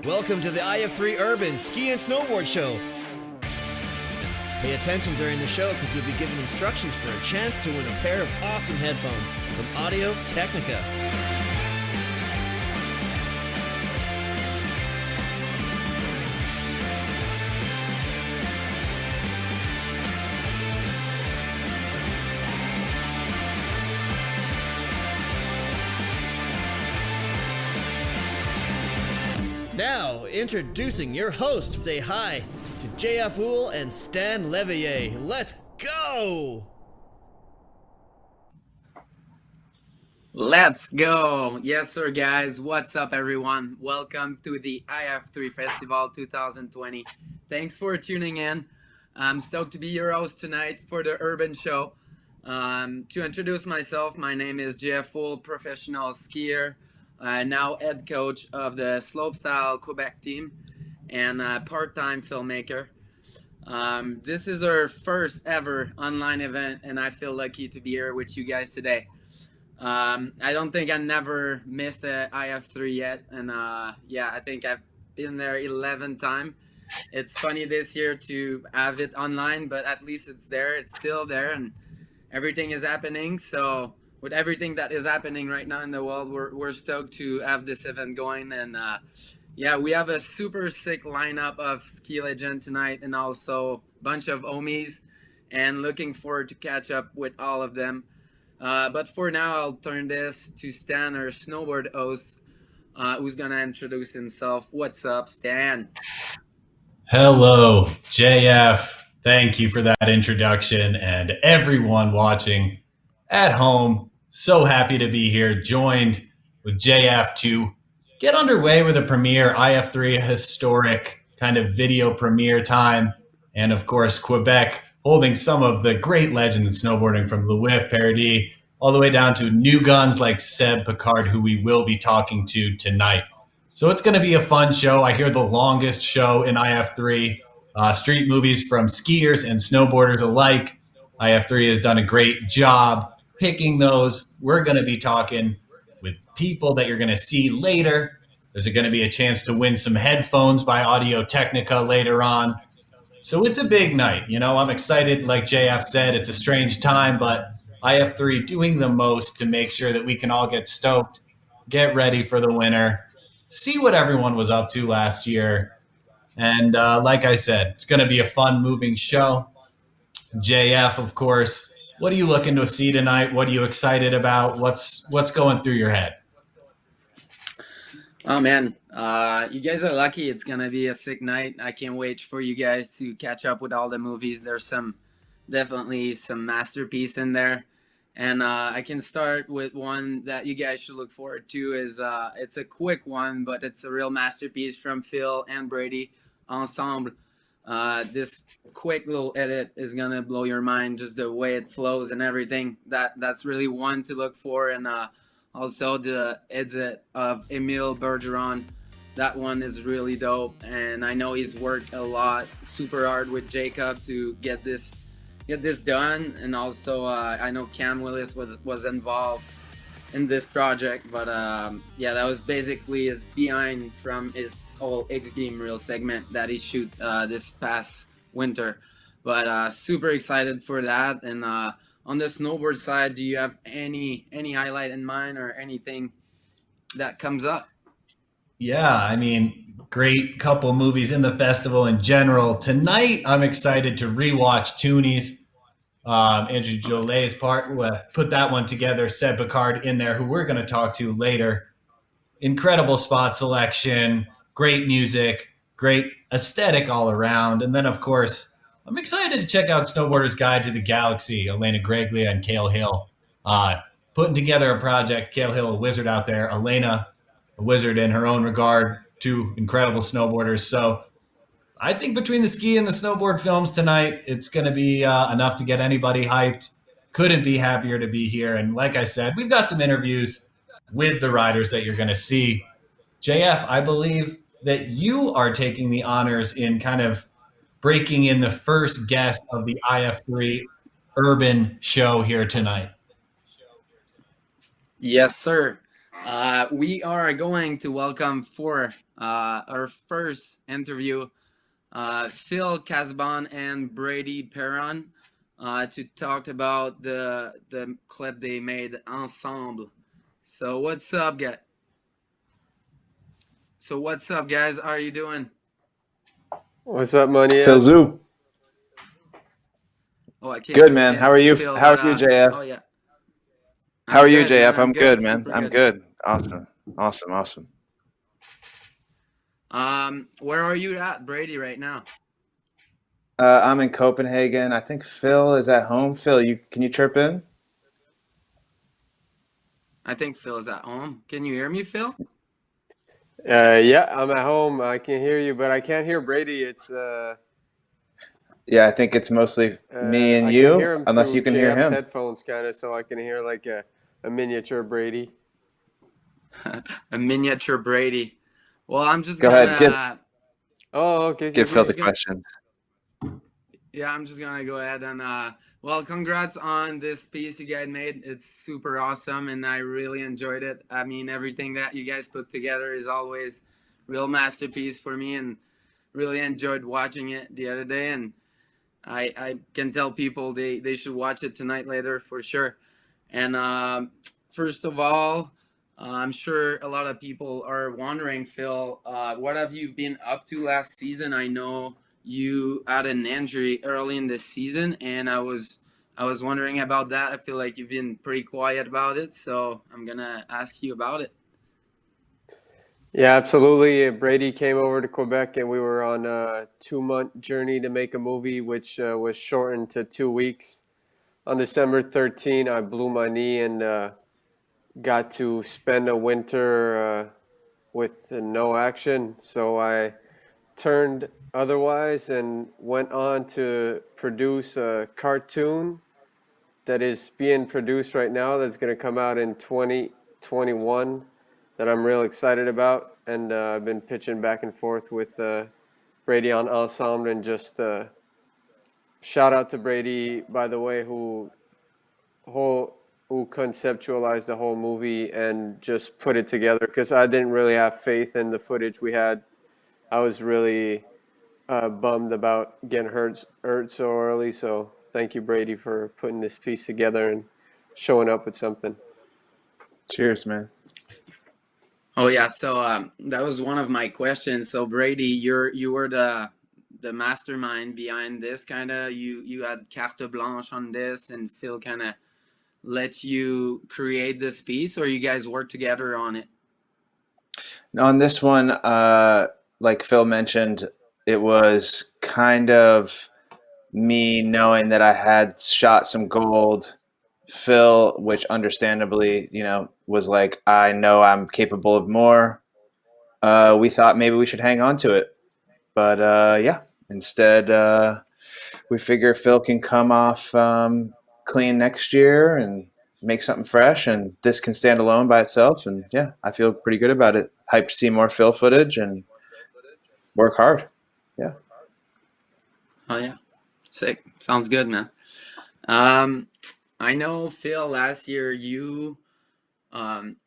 Welcome to the iF3 Urban Ski and Snowboard Show. Pay attention during the show because you'll be given instructions for a chance to win a pair of awesome headphones from Audio-Technica. Now, introducing your hosts, say hi to Houle and Stan Leveille. Let's go! Let's go! Yes, sir, guys. What's up, everyone? Welcome to the iF3 Festival 2020. Thanks for tuning in. I'm stoked to be your host tonight for the Urban Show. To introduce myself, my name is Houle, professional skier, now head coach of the slopestyle Quebec team, and part-time filmmaker. This is our first ever online event, and I feel lucky to be here with you guys today. I don't think I never missed the iF3 yet, and yeah, I think I've been there 11 times. It's funny this year to have it online, but at least it's there. It's still there, and everything is happening. So with everything that is happening right now in the world, we're stoked to have this event going. And yeah, we have a super sick lineup of ski legend tonight, and also a bunch of homies, and looking forward to catch up with all of them. But for now, I'll turn this to Stan, our snowboard host, who's gonna introduce himself. What's up, Stan? Hello, JF. Thank you for that introduction, and everyone watching at home. So happy to be here, joined with JF to get underway with a premiere, iF3 historic kind of video premiere time. And of course, Quebec holding some of the great legends in snowboarding, from Louis Paradis all the way down to new guns like Seb Picard, who we will be talking to tonight. So it's going to be a fun show. I hear the longest show in iF3, street movies from skiers and snowboarders alike. iF3 has done a great job picking those. We're going to be talking with people that you're going to see later. There's going to be a chance to win some headphones by Audio-Technica later on. So it's a big night. You know, I'm excited. Like JF said, it's a strange time, but iF3 doing the most to make sure that we can all get stoked, get ready for the winter, see what everyone was up to last year. And like I said, it's going to be a fun, moving show. JF, of course, what are you looking to see tonight? What are you excited about? What's going through your head? Oh man, you guys are lucky. It's gonna be a sick night. I can't wait for you guys to catch up with all the movies. There's definitely some masterpiece in there, and I can start with one that you guys should look forward to. It's a quick one, but it's a real masterpiece from Phil and Brady Ensemble. This quick little edit is gonna blow your mind, just the way it flows and everything. That's really one to look for. And also the edit of Emile Bergeron, that one is really dope, and I know he's worked a lot, super hard with Jacob to get this done. And also I know Cam Willis was involved in this project, but yeah, that was basically his behind from his whole X Game Reel segment that he shoot this past winter. But super excited for that. And on the snowboard side, do you have any highlight in mind or anything that comes up? Yeah, I mean, great couple movies in the festival in general. Tonight, I'm excited to rewatch Toonies. Andrew Jolet's part, put that one together. Seb Picard in there, who we're going to talk to later. Incredible spot selection, great music, great aesthetic all around. And then, of course, I'm excited to check out Snowboarder's Guide to the Galaxy, Elena Greglia and Cale Hill. Putting together a project, Cale Hill, a wizard out there, Elena, a wizard in her own regard, two incredible snowboarders. So I think between the ski and the snowboard films tonight, it's going to be enough to get anybody hyped. Couldn't be happier to be here. And like I said, we've got some interviews with the riders that you're going to see. JF, I believe that you are taking the honors in kind of breaking in the first guest of the iF3 Urban show here tonight. Yes, sir. We are going to welcome 4 our first interview, Phil Casabon and Brady Perron, to talk about the clip they made ensemble. So what's up, guys? How are you doing? What's up, Money? Phil Zoo. Oh, I Good, man. How are see you? Phil, How but, are you, JF? oh yeah. How are you, good, man. JF? I'm good, man. Super I'm good. Awesome. Where are you at, Brady, right now? I'm in Copenhagen. I think Phil is at home. Phil, can you chirp in? I think Phil is at home. Can you hear me, Phil? Yeah, I'm at home. I can hear you, but I can't hear Brady. It's Yeah, I think it's mostly me and I you, can hear him unless through you can hear JF's him. headphones, kind of, so I can hear like a miniature Brady. A miniature Brady. Well, I'm just Go gonna. ahead. Oh, okay. Give Phil the gonna- questions. Yeah, I'm just gonna go ahead and well, congrats on this piece you guys made. It's super awesome, and I really enjoyed it. I mean, everything that you guys put together is always real masterpiece for me, and really enjoyed watching it the other day. And I can tell people they should watch it tonight later for sure. And first of all, I'm sure a lot of people are wondering, Phil, what have you been up to last season? I know you had an injury early in the season, and I was wondering about that. I feel like you've been pretty quiet about it, so I'm gonna ask you about it. Yeah, absolutely. Brady came over to Quebec, and we were on a 2-month journey to make a movie, which was shortened to 2 weeks. On December 13, I blew my knee and got to spend a winter with no action. So I turned otherwise and went on to produce a cartoon that is being produced right now that's going to come out in 2021 that I'm real excited about. And I've been pitching back and forth with Brady on Ensemble, and just shout out to Brady, by the way, who conceptualized the whole movie and just put it together, because I didn't really have faith in the footage we had. I was really bummed about getting hurt so early. So thank you, Brady, for putting this piece together and showing up with something. Cheers, man. Oh yeah, so that was one of my questions. So Brady, you were the mastermind behind this, kind of. You had carte blanche on this, and Phil kind of let you create this piece, or you guys work together on it? On this one, like Phil mentioned, it was kind of me knowing that I had shot some gold. Phil, which understandably, was like, I know I'm capable of more. We thought maybe we should hang on to it. But yeah, instead, we figure Phil can come off clean next year and make something fresh, and this can stand alone by itself. And yeah, I feel pretty good about it. Hyped to see more Phil footage and work hard. Yeah. Oh yeah, sick. Sounds good, man. I know, Phil, last year um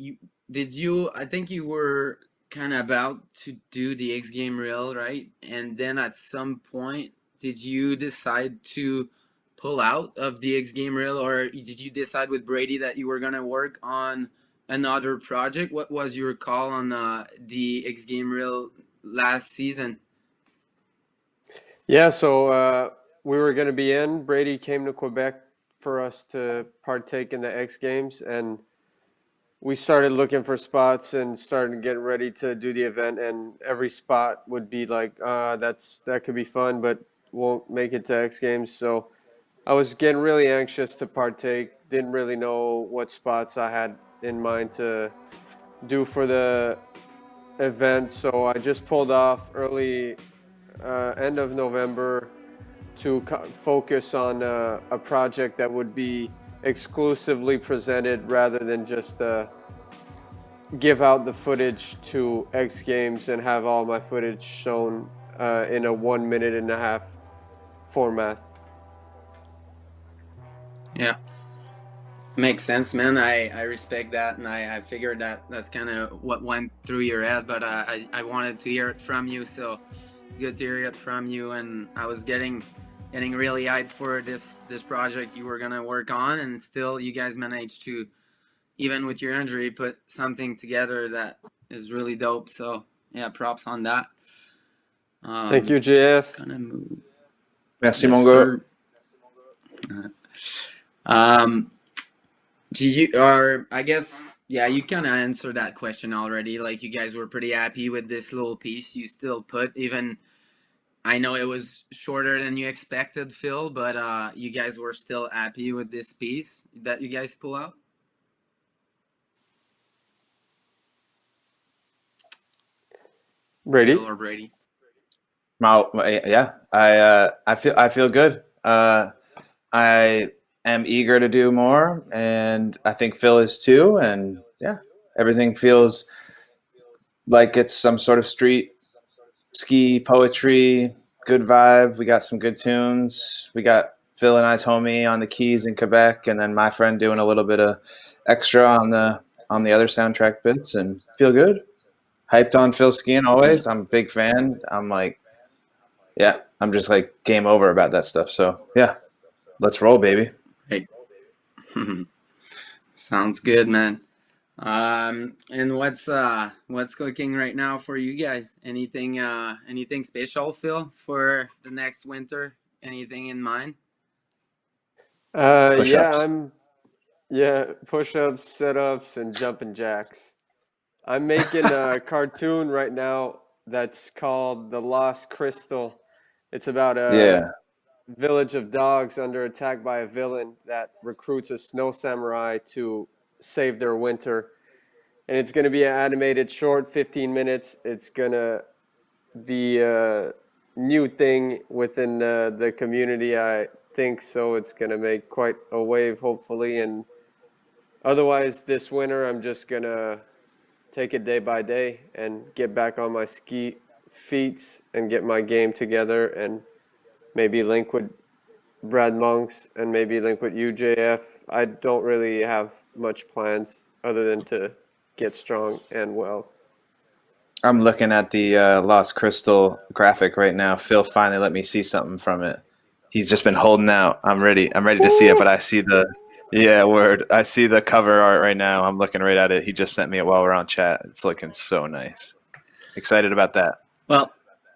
I think you were kind of about to do the X game reel, right? And then at some point, did you decide to pull out of the X game reel, or did you decide with Brady that you were gonna work on another project? What was your call on the X game reel last season? Yeah, so we were going to be in. Brady came to Quebec for us to partake in the X Games, and we started looking for spots and started getting ready to do the event. And every spot would be like, that could be fun, but won't make it to X Games. So I was getting really anxious to partake. Didn't really know what spots I had in mind to do for the event. So I just pulled off early, end of November, to focus on a project that would be exclusively presented rather than just give out the footage to X Games and have all my footage shown in a 1.5 minute format. Yeah. Makes sense, man. I respect that, and I figured that that's kind of what went through your head, but I wanted to hear it from you, so it's good to hear it from you. And I was getting really hyped for this project you were gonna work on, and still you guys managed to, even with your injury, put something together that is really dope. So yeah, props on that. Thank you, JF. Gonna move. Merci, Yes, mon gars. sir. Do you, or I guess, yeah, you kind of answered that question already. Like, you guys were pretty happy with this little piece you still put, even I know it was shorter than you expected, Phil, but you guys were still happy with this piece that you guys pull out? Brady? Phil or Brady? Yeah, I feel good. I am eager to do more, and I think Phil is too. And yeah, everything feels like it's some sort of street ski poetry, good vibe. We got some good tunes. We got Phil and I's homie on the keys in Quebec, and then my friend doing a little bit of extra on the other soundtrack bits, and feel good. Hyped on Phil skiing always. I'm a big fan. I'm like, yeah, I'm just like game over about that stuff. So yeah, let's roll, baby. Right. Sounds good, man. And what's cooking right now for you guys? Anything special, Phil, for the next winter? Anything in mind? Push-ups. Push-ups, sit-ups, and jumping jacks. I'm making a cartoon right now that's called The Lost Crystal. It's about a Yeah. village of dogs under attack by a villain that recruits a snow samurai to save their winter. And it's going to be an animated short, 15 minutes. It's going to be a new thing within the community, I think. So it's going to make quite a wave, hopefully. And otherwise, this winter, I'm just going to take it day by day and get back on my ski feet and get my game together and maybe link with Brad Monks and maybe link with UJF. I don't really have much plans other than to get strong and well. I'm looking at the Lost Crystal graphic right now. Phil finally let me see something from it. He's just been holding out. I'm ready to see it, but I see word. I see the cover art right now. I'm looking right at it. He just sent me it while we're on chat. It's looking so nice. Excited about that. Well,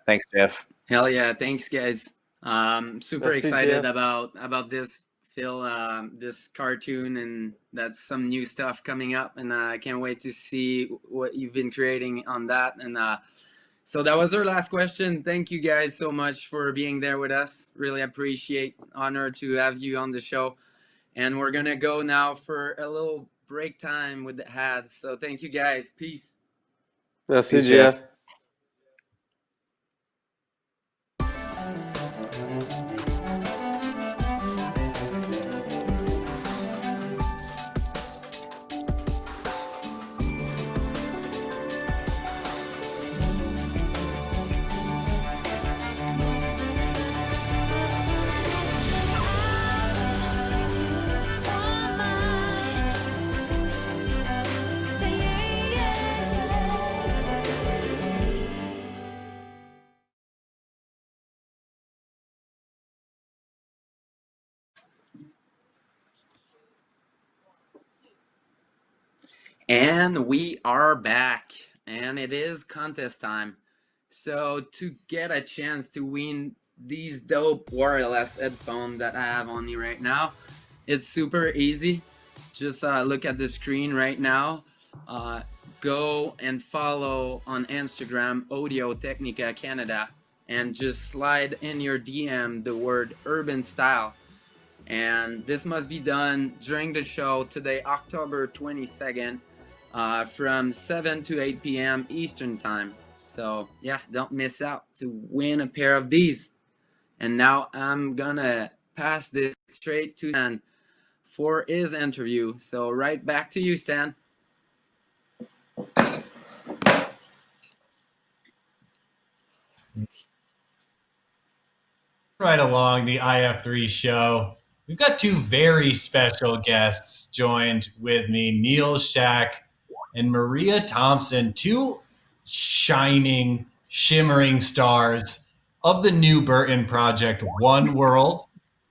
thanks, Jeff. Hell yeah, thanks guys. Super Merci, excited Jeff. about this, Phil, this cartoon, and that's some new stuff coming up, and I can't wait to see what you've been creating on that. And so that was our last question. Thank you guys so much for being there with us. Really appreciate, honor to have you on the show. And we're gonna go now for a little break time with the ads. So thank you guys. Peace. Merci, Peace, Jeff. Jeff. And we are back, and it is contest time. So to get a chance to win these dope wireless headphones that I have on me right now, it's super easy. Just look at the screen right now. Go and follow on Instagram Audio-Technica Canada, and just slide in your DM the word urban style. And this must be done during the show today, October 22nd, from 7 to 8 p.m. Eastern time. So yeah, don't miss out to win a pair of these. And now I'm gonna pass this straight to Stan for his interview. So right back to you, Stan. Right along the iF3 show. We've got two very special guests joined with me, Neil Schack and Maria Thomsen, two shining, shimmering stars of the new Burton project, One World,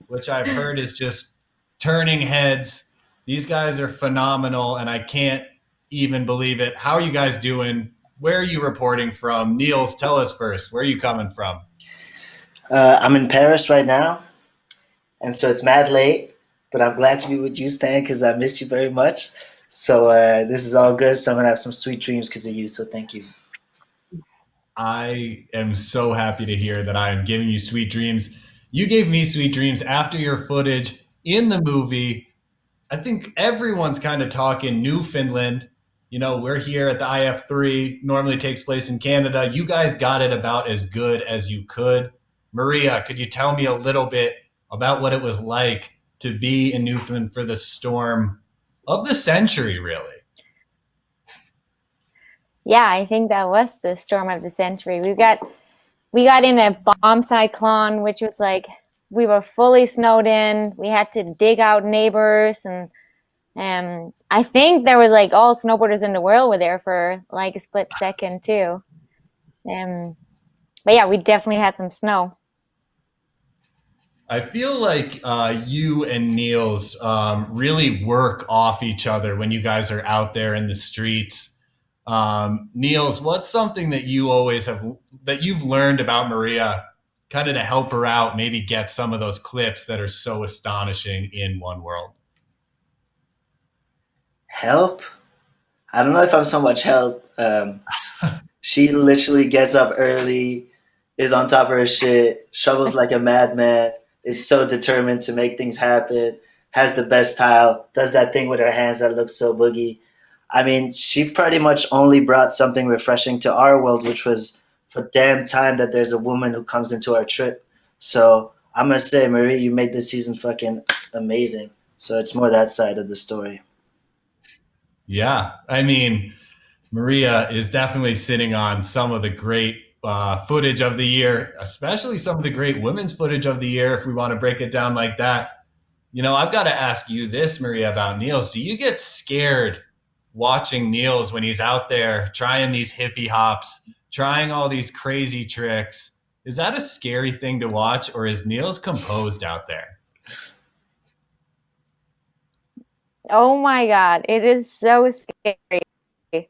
which I've heard is just turning heads. These guys are phenomenal, and I can't even believe it. How are you guys doing? Where are you reporting from? Niels, tell us first. Where are you coming from? I'm in Paris right now, and so it's mad late, but I'm glad to be with you, Stan, because I miss you very much. So this is all good. So I'm going to have some sweet dreams because of you, so thank you. I am so happy to hear that I am giving you sweet dreams. You gave me sweet dreams after your footage in the movie. I think everyone's kind of talking Newfoundland. You know, we're here at the iF3, normally takes place in Canada. You guys got it about as good as you could. Maria, could you tell me a little bit about what it was like to be in Newfoundland for the storm of the century, really? Yeah, I think that was the storm of the century. We got in a bomb cyclone, which was like we were fully snowed in. We had to dig out neighbors, and I think there was like all snowboarders in the world were there for like a split second too. But yeah, we definitely had some snow. I feel like you and Niels really work off each other when you guys are out there in the streets. Niels, what's something that you always that you've learned about Maria, kind of to help her out, maybe get some of those clips that are so astonishing in One World? Help? I don't know if I'm so much help. She literally gets up early, is on top of her shit, shovels like a madman, is so determined to make things happen, has the best tile, does that thing with her hands that looks so boogie. I mean, she pretty much only brought something refreshing to our world, which was for damn time that there's a woman who comes into our trip. So I'm going to say, Marie, you made this season fucking amazing. So it's more that side of the story. Yeah, I mean, Maria is definitely sitting on some of the great footage of the year, especially some of the great women's footage of the year, if we want to break it down like that. You know, I've got to ask you this, Maria, about Niels. Do you get scared watching Niels when he's out there trying these hippie hops, trying all these crazy tricks? Is that a scary thing to watch, or is Niels composed out there? Oh my God, it is so scary.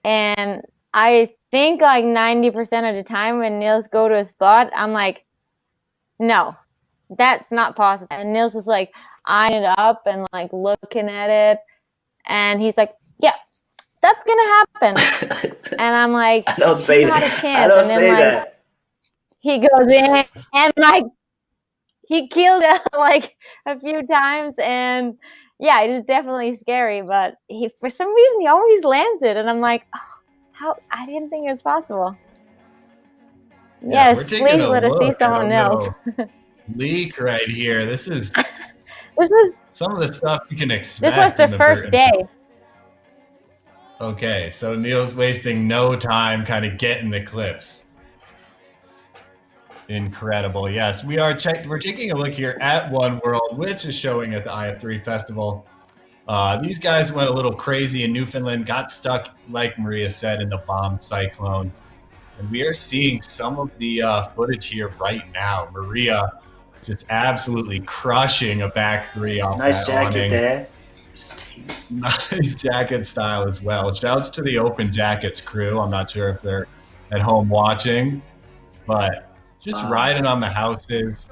And I think like 90% of the time when Niels go to a spot, I'm like, no, that's not possible. And Niels is like eyeing it up and like looking at it. And he's like, yeah, that's going to happen. And I'm like, I don't say that. I don't say that. He goes in and like, he killed it like a few times. And yeah, it is definitely scary, but for some reason he always lands it, and I'm like, oh, how? I didn't think it was possible. Yeah, yes, please let us see someone else. Leak right here. This was some of the stuff you can expect. This was the first day. Okay, so Neil's wasting no time kind of getting the clips. Incredible. Yes, we're taking a look here at One World, which is showing at the iF3 Festival. These guys went a little crazy in Newfoundland, got stuck, like Maria said, in the bomb cyclone. And we are seeing some of the footage here right now. Maria just absolutely crushing a back three off nice that awning. Nice jacket there. Nice jacket style as well. Shouts to the Open Jackets crew. I'm not sure if they're at home watching, but just riding on the houses.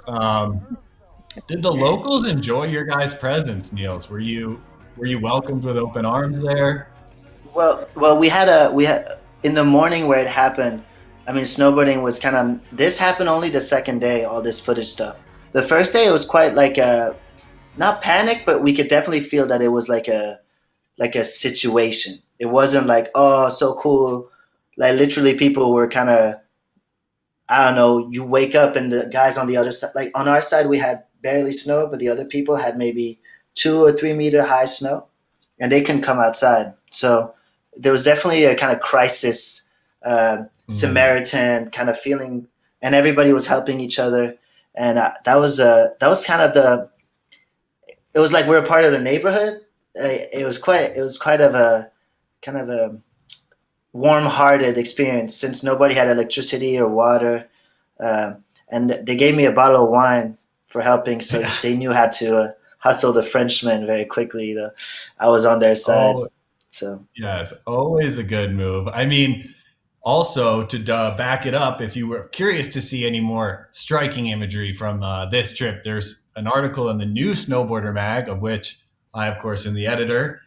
Did the locals enjoy your guys' presence, Niels? Were you welcomed with open arms there? Well, we had in the morning where it happened. I mean, snowboarding was kind of, this happened only the second day, all this footage stuff. The first day it was quite like not panic, but we could definitely feel that it was like a situation. It wasn't like, oh, so cool. Like literally people were kind of, I don't know, you wake up and the guys on the other side, like on our side, we had barely snow, but the other people had maybe 2 or 3 meter high snow and they couldn't come outside. So there was definitely a kind of crisis, Samaritan kind of feeling, and everybody was helping each other. And that was kind of it was like we were part of the neighborhood. It was quite of a kind of a warm-hearted experience since nobody had electricity or water, and they gave me a bottle of wine for helping, so they knew how to hustle the Frenchmen very quickly. You know, I was on their side. Oh, So yes, always a good move. I mean, also to back it up, if you were curious to see any more striking imagery from this trip, there's an article in the New Snowboarder mag, of which I, of course, am the editor,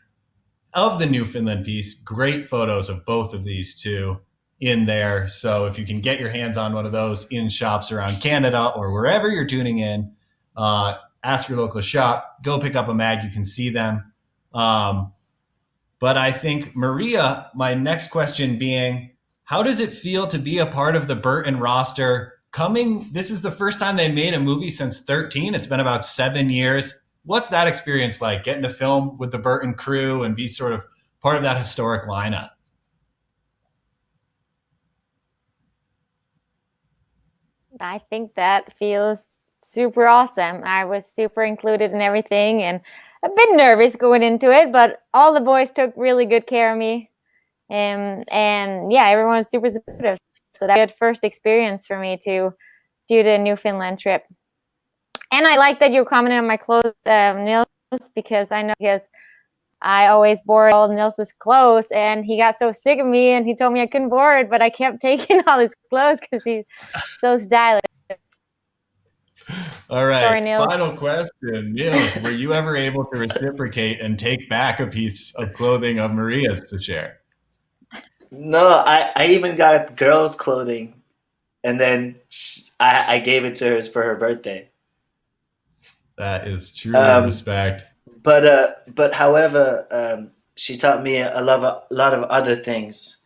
of the Newfoundland piece. Great photos of both of these two in there. So if you can get your hands on one of those in shops around Canada or wherever you're tuning in, ask your local shop, go pick up a mag. You can see them. But I think, Maria, my next question being, how does it feel to be a part of the Burton roster? This is the first time they made a movie since 13. It's been about 7 years. What's that experience like, getting to film with the Burton crew and be sort of part of that historic lineup? I think that feels super awesome. I was super included in everything and a bit nervous going into it, but all the boys took really good care of me. And yeah, everyone was super supportive. So that was a good first experience for me to do the Newfoundland trip. And I like that you commented on my clothes, Nils, because I always borrowed all Nils's clothes, and he got so sick of me and he told me I couldn't borrow it, but I kept taking all his clothes because he's so stylish. All right. Sorry, Nils. Final question. Nils, were you ever able to reciprocate and take back a piece of clothing of Maria's to share? no, I even got girls' clothing, and then I gave it to her for her birthday. That is true respect. But however, she taught me a lot of other things,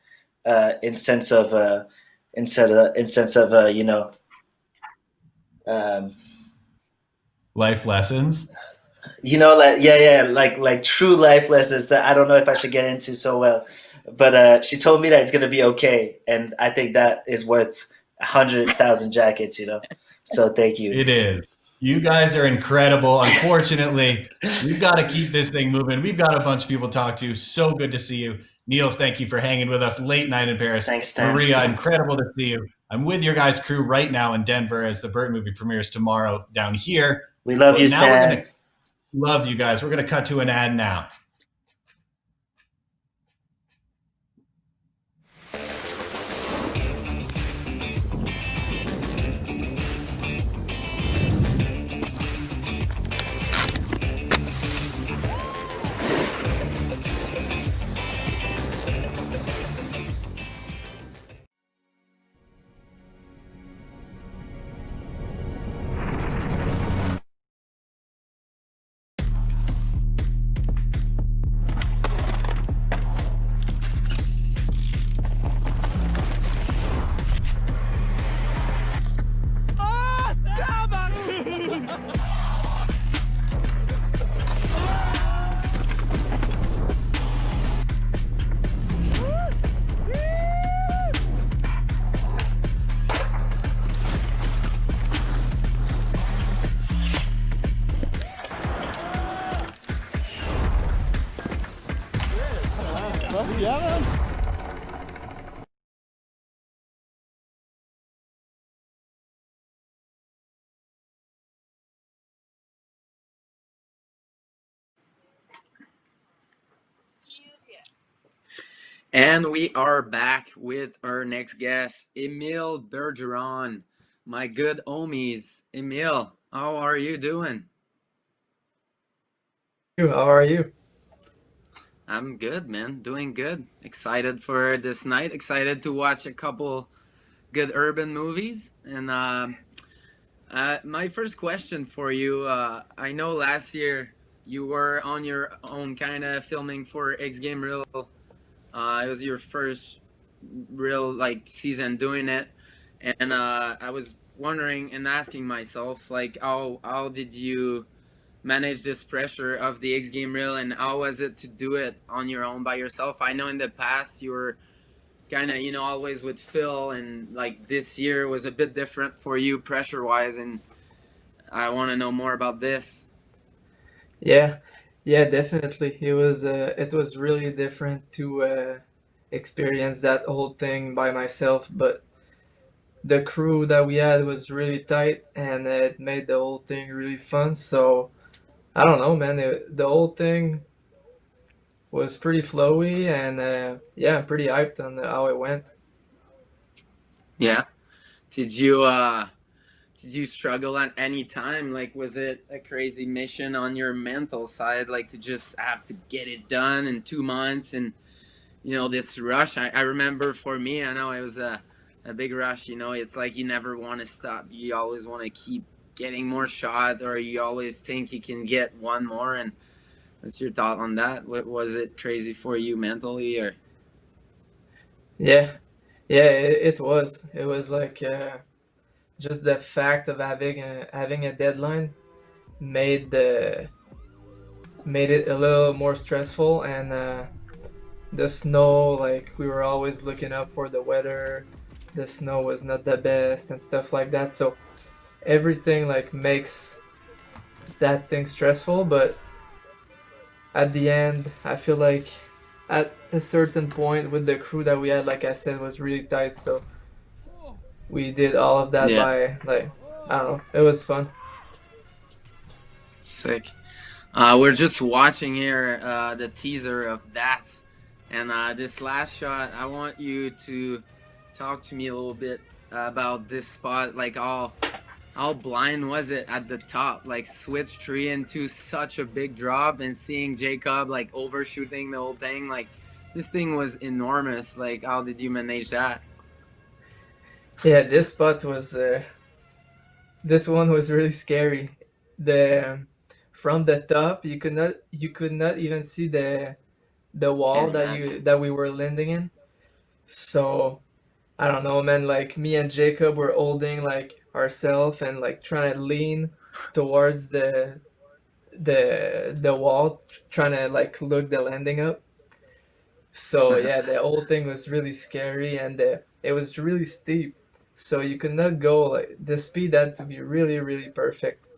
in sense of you know, Life lessons. you know, like true life lessons that I don't know if I should get into so well. But she told me that it's gonna be okay, and I think that is worth 100,000 jackets. You know, so thank you. It is. You guys are incredible. Unfortunately, we've got to keep this thing moving. We've got a bunch of people to talk to. So good to see you. Niels, thank you for hanging with us late night in Paris. Thanks, Stan. Maria, incredible to see you. I'm with your guys' crew right now in Denver as the Burton movie premieres tomorrow down here. We love you, Stan. Love you guys. We're going to cut to an ad now. And we are back with our next guest, Emile Bergeron. My good homies. Emile, how are you doing? How are you? I'm good, man. Doing good. Excited for this night. Excited to watch a couple good urban movies. And my first question for you, I know last year you were on your own kind of filming for X Game Reel. It was your first real season doing it, and I was wondering and asking myself how did you manage this pressure of the X Game Reel, and how was it to do it on your own by yourself? I know in the past you were kind of always with Phil, and this year was a bit different for you pressure wise, and I want to know more about this. Yeah, yeah, definitely. It was really different to experience that whole thing by myself, but the crew that we had was really tight, and it made the whole thing really fun. So I don't know, man. The whole thing was pretty flowy, and yeah, I'm pretty hyped on how it went. Yeah. Did you did you struggle at any time? Like, was it a crazy mission on your mental side, like to just have to get it done in 2 months and this rush? I remember for me, I know it was a big rush. It's like you never want to stop. You always want to keep getting more shot, or you always think you can get one more. And what's your thought on that? What was it crazy for you mentally, or? Yeah, yeah, it was. It was like just the fact of having a deadline made it a little more stressful, and the snow, like we were always looking up for the weather. The snow was not the best and stuff like that. So everything like makes that thing stressful, but at the end, I feel like at a certain point with the crew that we had, like I said, was really tight. So we did all of that Yeah, by like I don't know. It was fun. sick. We're just watching here the teaser of that, and this last shot. I want you to talk to me a little bit about this spot. Like, how blind was it at the top? Like, switch three into such a big drop, and seeing Jacob like overshooting the whole thing. Like, this thing was enormous. Like, how did you manage that? Yeah, this spot was this one was really scary. The From the top, you could not even see the Can't wall imagine. that we were landing in. So I don't know, man. Like me and Jacob were holding like ourselves and like trying to lean towards the wall, trying to like look the landing up. So yeah, the whole thing was really scary, and it was really steep. So you could not go like the speed had to be really really perfect.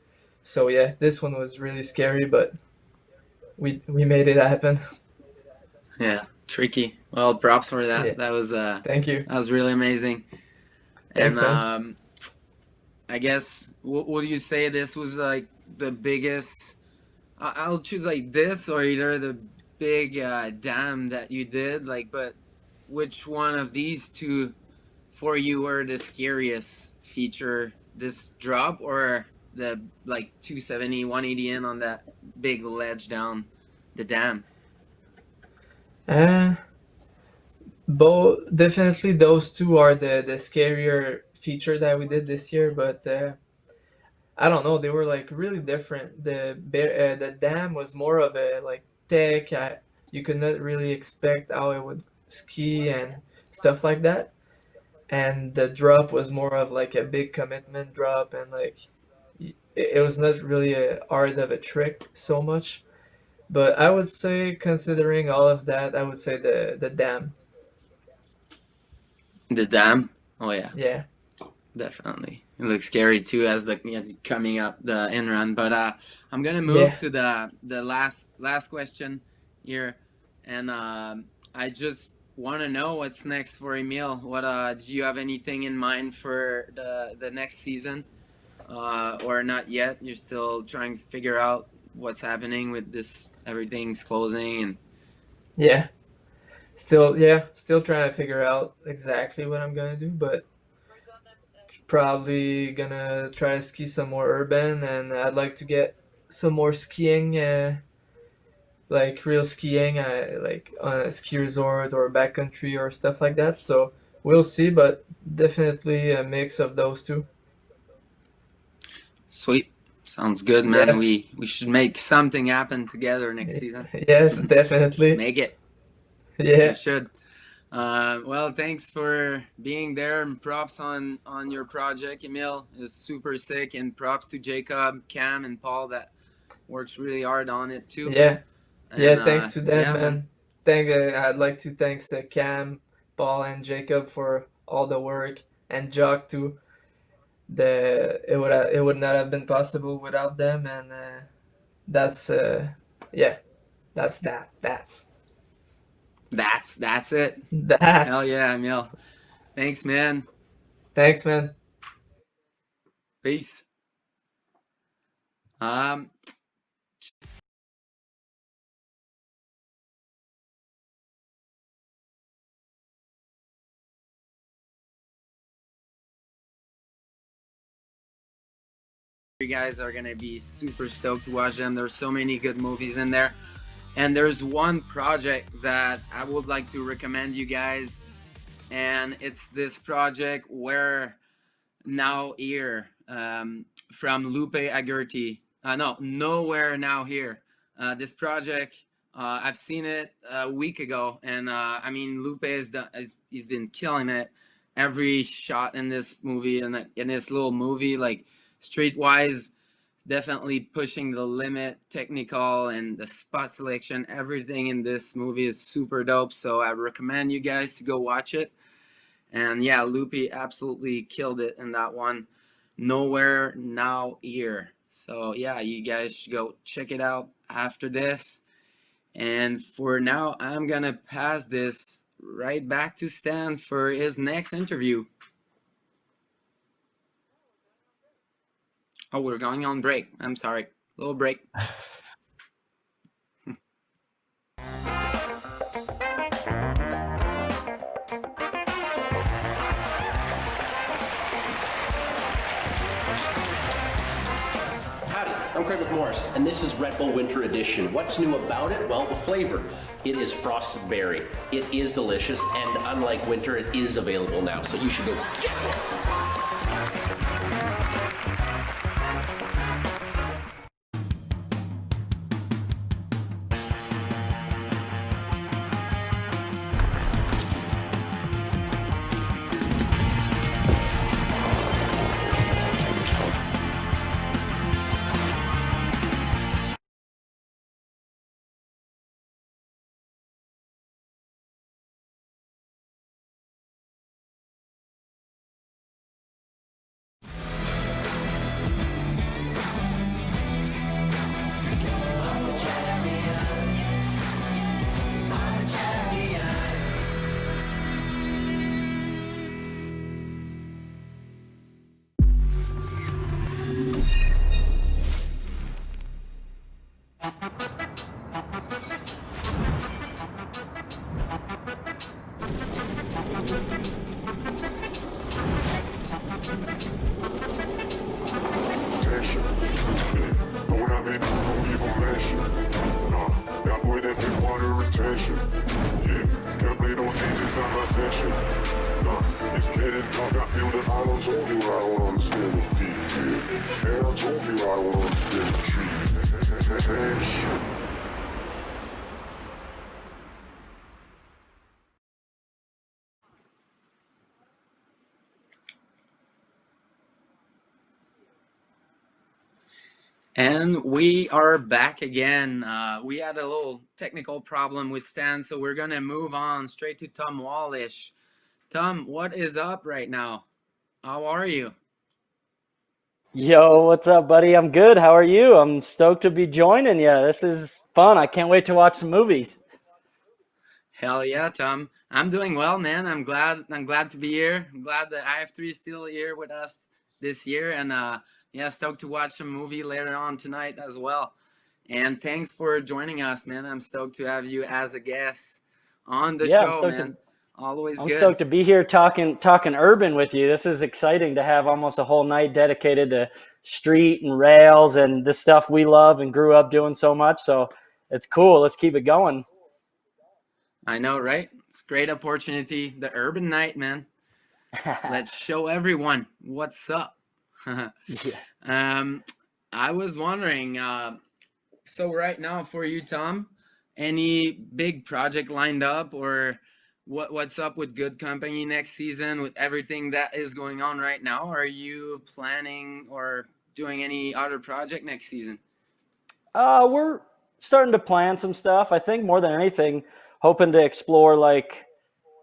So yeah, this one was really scary, but we made it happen. Yeah, tricky. Well, props for that. Yeah, thank you. That was really amazing. And Thanks, man. I guess would you say this was like the biggest? I'll choose like this or either the big dam that you did. Like, but which one of these two for you were the scariest feature? This drop or the like 270, 180 in on that big ledge down the dam? Uh, both definitely those two are the scarier feature that we did this year, but I don't know, they were like really different. The dam was more of a like tech. You could not really expect how it would ski and stuff like that. And the drop was more of like a big commitment drop, and like it was not really a art of a trick so much. But I would say, considering all of that, I would say the dam. The dam. Oh yeah. Yeah, Definitely. It looks scary too as coming up the in run. But I'm gonna move yeah. to the last question here, and I just want to know what's next for Emile. What do you have anything in mind for the next season, or not yet? You're still trying to figure out what's happening with this. Everything's closing, and Yeah. Still trying to figure out exactly what I'm gonna do, but probably gonna try to ski some more urban, and I'd like to get some more skiing, like real skiing, like on a ski resort or backcountry or stuff like that. So we'll see, but definitely a mix of those two. sweet. Sounds good, man. Yes, We should make something happen together next season. yes, Let's definitely. make it. We Yeah, should. Well, thanks for being there, and props on your project. Emile is super sick, and props to Jacob, Cam, and Paul that works really hard on it too. yeah, And yeah. Thanks to them, yeah, man. man. I'd like to thanks Cam, Paul, and Jacob for all the work, and Jock too. It would not have been possible without them, and that's yeah, that's that. That's it. Hell That's. yeah, Emile. Thanks, man. Thanks, man. Peace. Um, you guys are gonna be super stoked to watch them. There's so many good movies in there, and there's one project that I would like to recommend you guys, and it's this project Where Now Here, from Lupe Agurti. No, Nowhere Now Here. This project, I've seen it a week ago, and I mean, Lupe he's been killing it. Every shot in this movie and in this little movie, like streetwise, definitely pushing the limit, technical and the spot selection. Everything in this movie is super dope. So I recommend you guys to go watch it. And yeah, Lupe absolutely killed it in that one. Nowhere Now Here. So yeah, you guys should go check it out after this. And for now, I'm gonna pass this right back to Stan for his next interview. Oh, we're going on break. I'm sorry. Little break. I'm Craig McMorris, and this is Red Bull Winter Edition. What's new about it? Well, the flavor. It is frosted berry. It is delicious, and unlike winter, it is available now, so you should go get it. And we are back again. We had a little technical problem with Stan, so we're gonna move on straight to Tom Wallisch. Tom, what is up right now? How are you? Yo, what's up, buddy? I'm good. How are you? I'm stoked to be joining you. This is fun. I can't wait to watch some movies. Hell yeah, Tom. I'm doing well, man. I'm glad to be here. I'm glad that iF3 is still here with us this year, and yeah, stoked to watch some movie later on tonight as well. And thanks for joining us, man. I'm stoked to have you as a guest on the show, man. Always I'm good. stoked to be here talking urban with you. This is exciting to have almost a whole night dedicated to street and rails and the stuff we love and grew up doing so much. So it's cool. Let's keep it going. I know, right? It's a great opportunity. The urban night, man. Let's show everyone what's up. Yeah. I was wondering, so right now for you, Tom, any big project lined up, or what's up with Good Company next season with everything that is going on right now? Are you planning or doing any other project next season? We're starting to plan some stuff. I think more than anything, hoping to explore like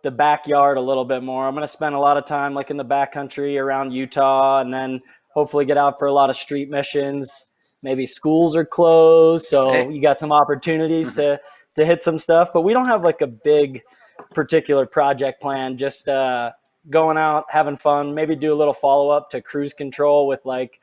the backyard a little bit more. I'm going to spend a lot of time like in the backcountry around Utah, and then hopefully get out for a lot of street missions. maybe schools are closed, so Sick. you got some opportunities to hit some stuff. But we don't have like a big particular project plan. Just going out, having fun, maybe do a little follow up to cruise control with like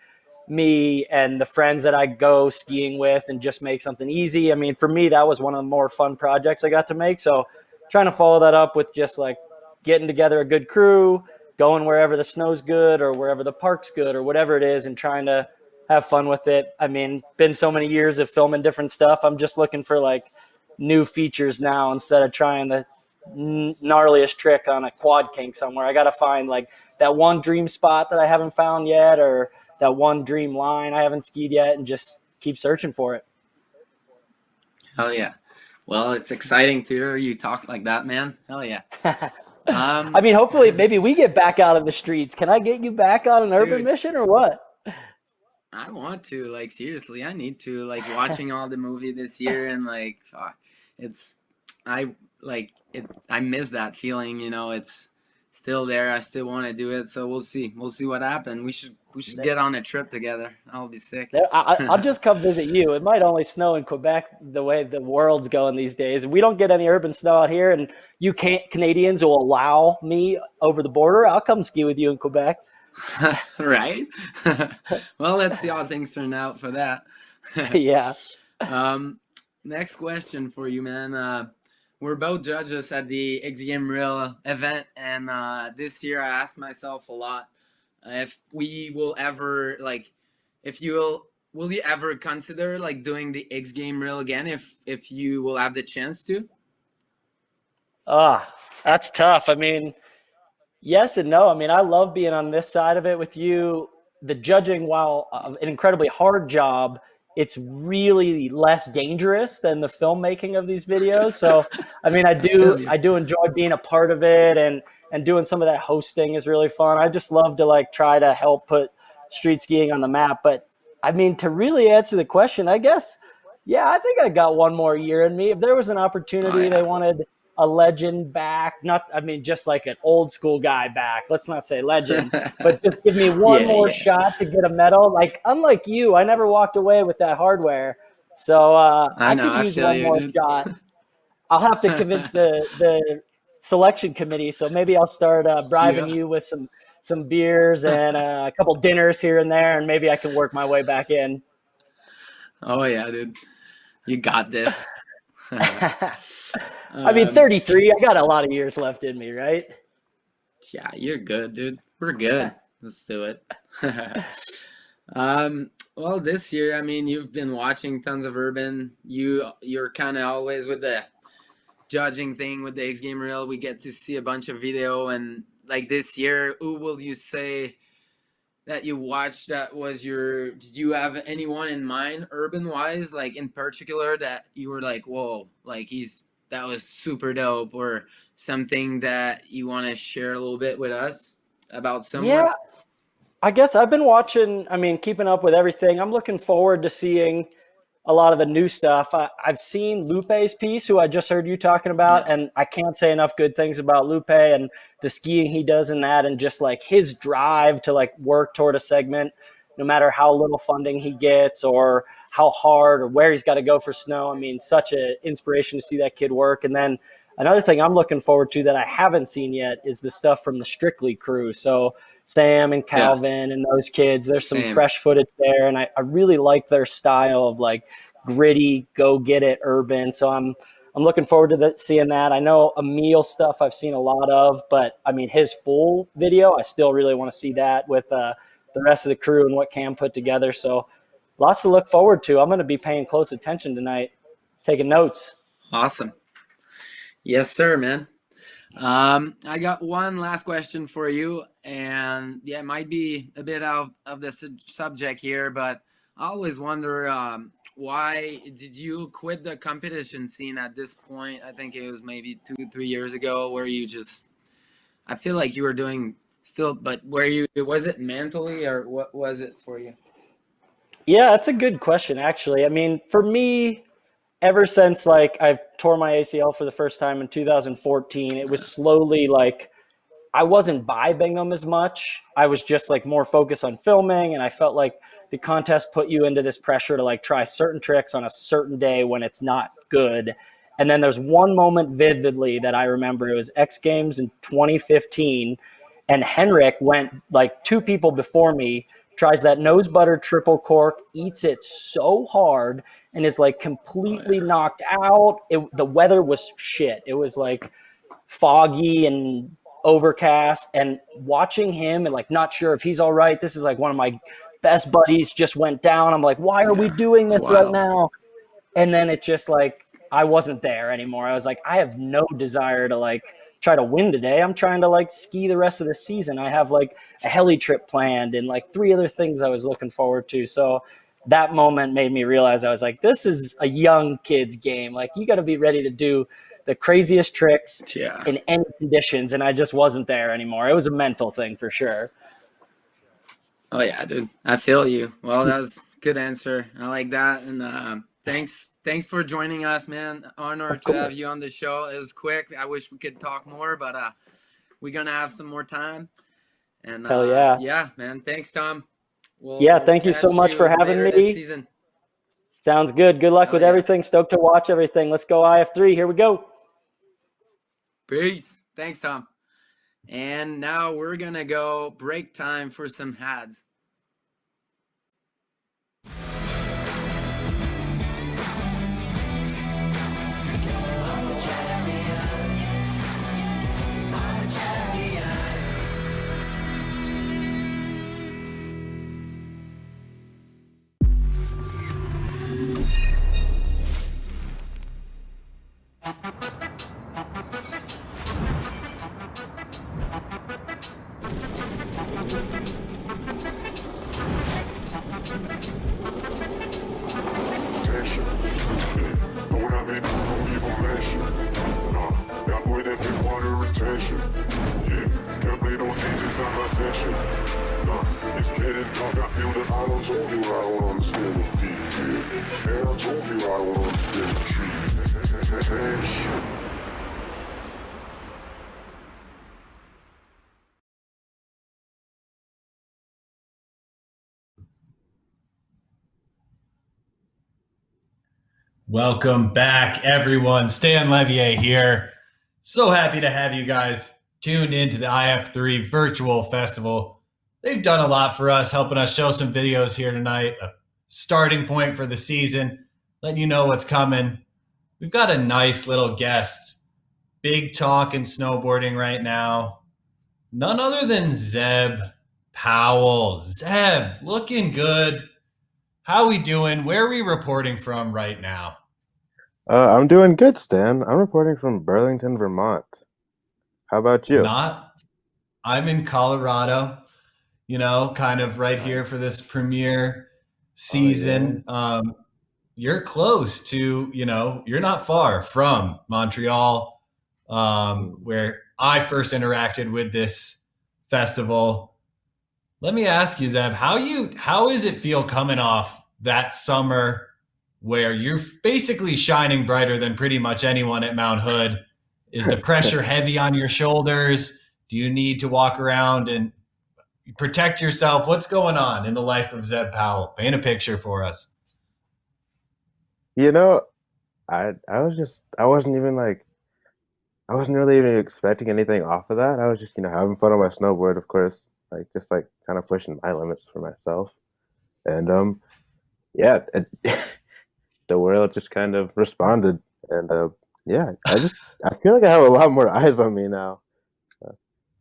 me and the friends that I go skiing with, and just make something easy. I mean, for me, that was one of the more fun projects I got to make. So trying to follow that up with just like getting together a good crew, going wherever the snow's good or wherever the park's good or whatever it is, and trying to have fun with it. I mean, been so many years of filming different stuff. I'm just looking for like new features now instead of trying the gnarliest trick on a quad kink somewhere. I got to find like that one dream spot that I haven't found yet, or that one dream line I haven't skied yet, and just keep searching for it. Hell yeah. Well, it's exciting to hear you talk like that, man. Hell yeah. I mean, hopefully maybe we get back out of the streets. Can I get you back on an urban mission or what? I want to, like, seriously, I need to, like, watching all the movie this year, and like, fuck, I miss that feeling, you know. It's still there. I still want to do it. So we'll see what happens. We should get on a trip together. I'll be sick. I'll just come visit you. It might only snow in Quebec the way the world's going these days. We don't get any urban snow out here, and you Canadians will allow me over the border. I'll come ski with you in Quebec. Right? Well, let's see how things turn out for that. Yeah. Next question for you, man. We're both judges at the X Game Reel event, and this year I asked myself a lot if we will ever, like, will you ever consider like doing the X Game Reel again if you will have the chance to? That's tough. I mean, yes and no. I mean, I love being on this side of it with you. The judging, while an incredibly hard job, it's really less dangerous than the filmmaking of these videos. So, I mean, I do enjoy being a part of it, and doing some of that hosting is really fun. I just love to like try to help put street skiing on the map. But I mean, to really answer the question, I guess, yeah, I think I got one more year in me. If there was an opportunity, they wanted a legend back, just like an old school guy back. Let's not say legend, but just give me one more shot to get a medal. Like, unlike you, I never walked away with that hardware. So I could use one more shot. I'll have to convince the selection committee. So maybe I'll start bribing you with some beers and a couple dinners here and there, and maybe I can work my way back in. Oh yeah, dude. You got this. I mean, 33, I got a lot of years left in me, right? Yeah, you're good, dude. We're good. Let's do it. Well, this year, I mean, you've been watching tons of urban. You're kind of always with the judging thing with the X Game Reel. We get to see a bunch of video, and like this year, who will you say that you watched that was did you have anyone in mind urban wise, like in particular, that you were like, whoa, like that was super dope, or something that you want to share a little bit with us about someone? Yeah, I guess I've been watching, keeping up with everything. I'm looking forward to seeing a lot of the new stuff. I've seen Lupe's piece, who I just heard you talking about, and I can't say enough good things about Lupe and the skiing he does in that, and just like his drive to like work toward a segment, no matter how little funding he gets or how hard or where he's got to go for snow. I mean, such an inspiration to see that kid work. And then another thing I'm looking forward to that I haven't seen yet is the stuff from the Strictly crew. So Sam and Calvin and those kids, there's some fresh footage there. And I really like their style of like gritty, go get it urban. So I'm looking forward to seeing that. I know Emile stuff I've seen a lot of, but I mean, his full video, I still really want to see that with the rest of the crew and what Cam put together. So lots to look forward to. I'm going to be paying close attention tonight, taking notes. Awesome. Yes, sir, man. I got one last question for you, and yeah, it might be a bit out of the subject here, but I always wonder, why did you quit the competition scene at this point? I think it was maybe 2-3 years ago, where I feel like you were doing still, but was it mentally, or what was it for you? Yeah, that's a good question, actually. I mean, for me, ever since like I tore my ACL for the first time in 2014, it was slowly like I wasn't vibing them as much. I was just like more focused on filming, and I felt like the contest put you into this pressure to like try certain tricks on a certain day when it's not good. And then there's one moment vividly that I remember. It was X Games in 2015, and Henrik went like 2 people before me, tries that nose butter triple cork, eats it so hard, and is like completely knocked out. The weather was shit. It was like foggy and overcast, and watching him and like not sure if he's all right. This is like one of my best buddies just went down. I'm like, why are we doing this right now? And then it just like, I wasn't there anymore. I was like, I have no desire to like try to win today. I'm trying to like ski the rest of the season. I have like a heli trip planned and like 3 other things I was looking forward to. So that moment made me realize, I was like, this is a young kid's game. Like, you got to be ready to do the craziest tricks in any conditions. And I just wasn't there anymore. It was a mental thing for sure. Oh yeah, dude. I feel you. Well, that was a good answer. I like that. And thanks for joining us, man. Honor to have you on the show. It was quick. I wish we could talk more, but we're gonna have some more time. And hell yeah. Yeah, man. Thanks, Tom. Thank you so much for having me. Sounds good. Good luck with everything. Stoked to watch everything. Let's go iF3. Here we go. Peace. Thanks, Tom. And now we're gonna go break time for some ads. Welcome back, everyone. Stan Leveille here. So happy to have you guys tuned into the iF3 Virtual Festival. They've done a lot for us, helping us show some videos here tonight, a starting point for the season, letting you know what's coming. We've got a nice little guest, big talk in snowboarding right now. None other than Zeb Powell. Zeb, looking good. How we doing? Where are we reporting from right now? I'm doing good, Stan. I'm reporting from Burlington, Vermont. How about you? I'm in Colorado, kind of right here for this premiere season. Oh, yeah. You're close to, you're not far from Montreal, where I first interacted with this festival. Let me ask you, Zeb, how does it feel coming off that summer where you're basically shining brighter than pretty much anyone at Mount Hood? Is the pressure heavy on your shoulders? Do you need to walk around and protect yourself? What's going on in the life of Zeb Powell? Paint a picture for us. I wasn't really even expecting anything off of that. I was just, having fun on my snowboard, of course, kind of pushing my limits for myself. And the world just kind of responded. And I feel like I have a lot more eyes on me now.